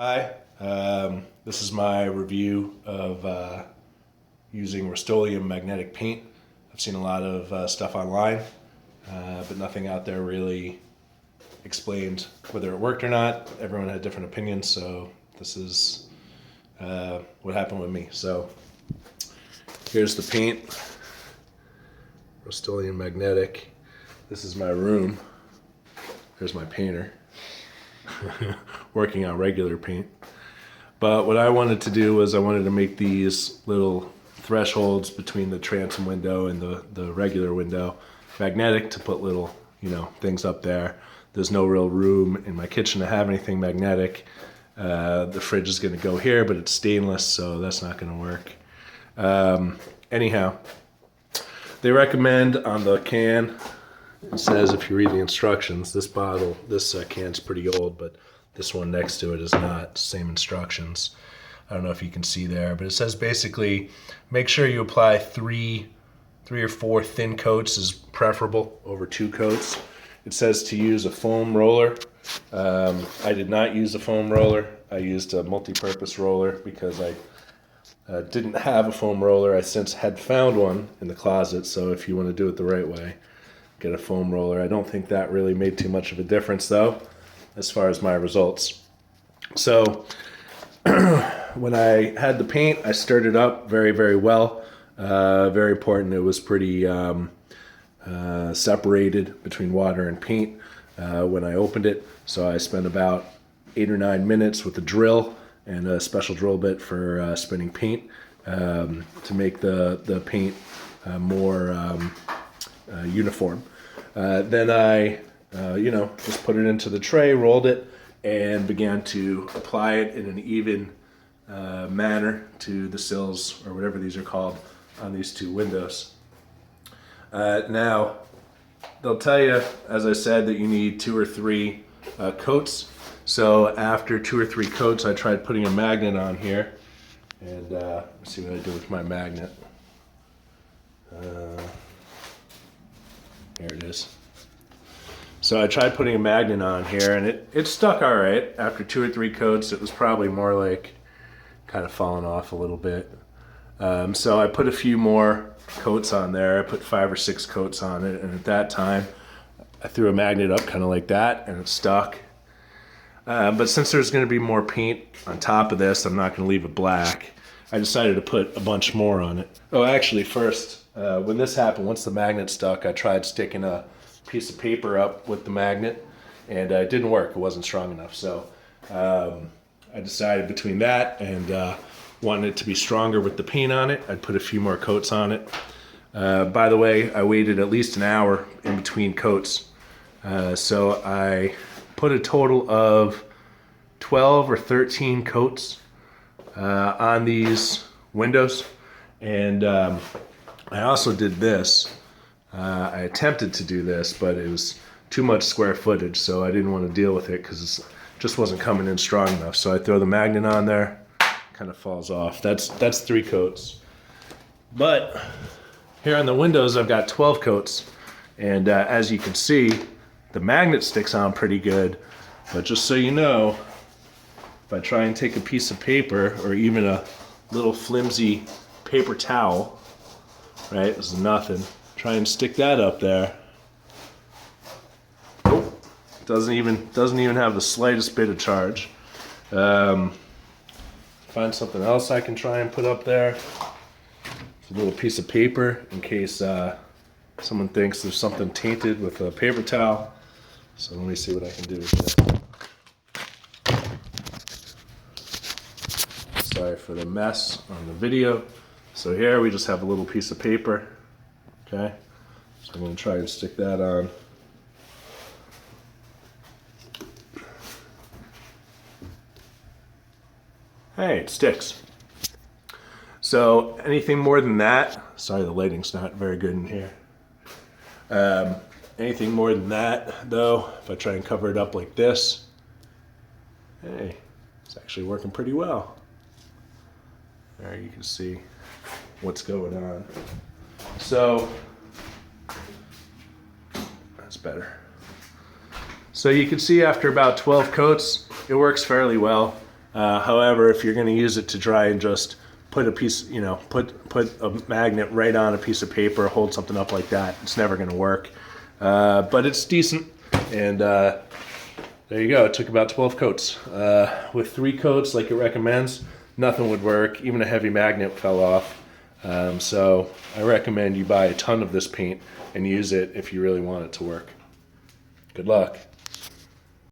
Hi, this is my review of using Rust-Oleum magnetic paint. I've seen a lot of stuff online, but nothing out there really explained whether it worked or not. Everyone had different opinions, so this is what happened with me. So here's the paint, Rust-Oleum magnetic. This is my room. There's my painter. Working on regular paint. But what I wanted to do was I wanted to make these little thresholds between the transom window and the regular window magnetic to put little, things up there. There's no real room in my kitchen to have anything magnetic. The fridge is going to go here, but it's stainless, so that's not going to work. Anyhow, they recommend on the can, it says if you read the instructions, this can's pretty old, but this one next to it is not. Same instructions. I don't know if you can see there, but it says basically make sure you apply three or four thin coats is preferable over 2 coats. It says to use a foam roller. I did not use a foam roller. I used a multi-purpose roller because I didn't have a foam roller. I since had found one in the closet, so if you want to do it the right way, get a foam roller. I don't think that really made too much of a difference though, as far as my results. So when I had the paint, I stirred it up very, very well. Very important. It was pretty separated between water and paint when I opened it. So I spent about 8 or 9 minutes with a drill and a special drill bit for spinning paint to make the paint more uniform. Then I, just put it into the tray, rolled it, and began to apply it in an even manner to the sills, or whatever these are called, on these 2 windows. Now, they'll tell you, as I said, that you need 2 or 3 coats. So after 2 or 3 coats, I tried putting a magnet on here, and let's see what I do with my magnet. Here it is. So I tried putting a magnet on here, and it stuck all right. After 2 or 3 coats, it was probably more like kind of falling off a little bit. So I put a few more coats on there. I put 5 or 6 coats on it, and at that time, I threw a magnet up kind of like that, and it stuck. But since there's going to be more paint on top of this, I'm not going to leave it black. I decided to put a bunch more on it. Oh, actually, first, when this happened, once the magnet stuck, I tried sticking a piece of paper up with the magnet, and it didn't work. It wasn't strong enough. So I decided between that and wanting it to be stronger with the paint on it, I'd put a few more coats on it. By the way, I waited at least an hour in between coats. So I put a total of 12 or 13 coats on these windows. And I also did this. I attempted to do this, but it was too much square footage, so I didn't want to deal with it because it just wasn't coming in strong enough. So I throw the magnet on there, kind of falls off. That's 3 coats. But here on the windows, I've got 12 coats. And as you can see, the magnet sticks on pretty good. But just so you know, if I try and take a piece of paper or even a little flimsy paper towel, right, this is nothing. Try and stick that up there. Nope, doesn't even have the slightest bit of charge. Find something else I can try and put up there. It's a little piece of paper in case someone thinks there's something tainted with a paper towel. So let me see what I can do with this. Sorry for the mess on the video. So here we just have a little piece of paper. Okay, so I'm going to try and stick that on. Hey, it sticks. So anything more than that, sorry the lighting's not very good in here. Anything more than that though, if I try and cover it up like this, hey, it's actually working pretty well. There you can see what's going on. So that's better. So you can see after about 12 coats, it works fairly well. However, if you're going to use it to try and just put a piece, put a magnet right on a piece of paper, hold something up like that, it's never going to work. But it's decent, and there you go. It took about 12 coats. With 3 coats, like it recommends, nothing would work. Even a heavy magnet fell off. So I recommend you buy a ton of this paint and use it if you really want it to work. Good luck.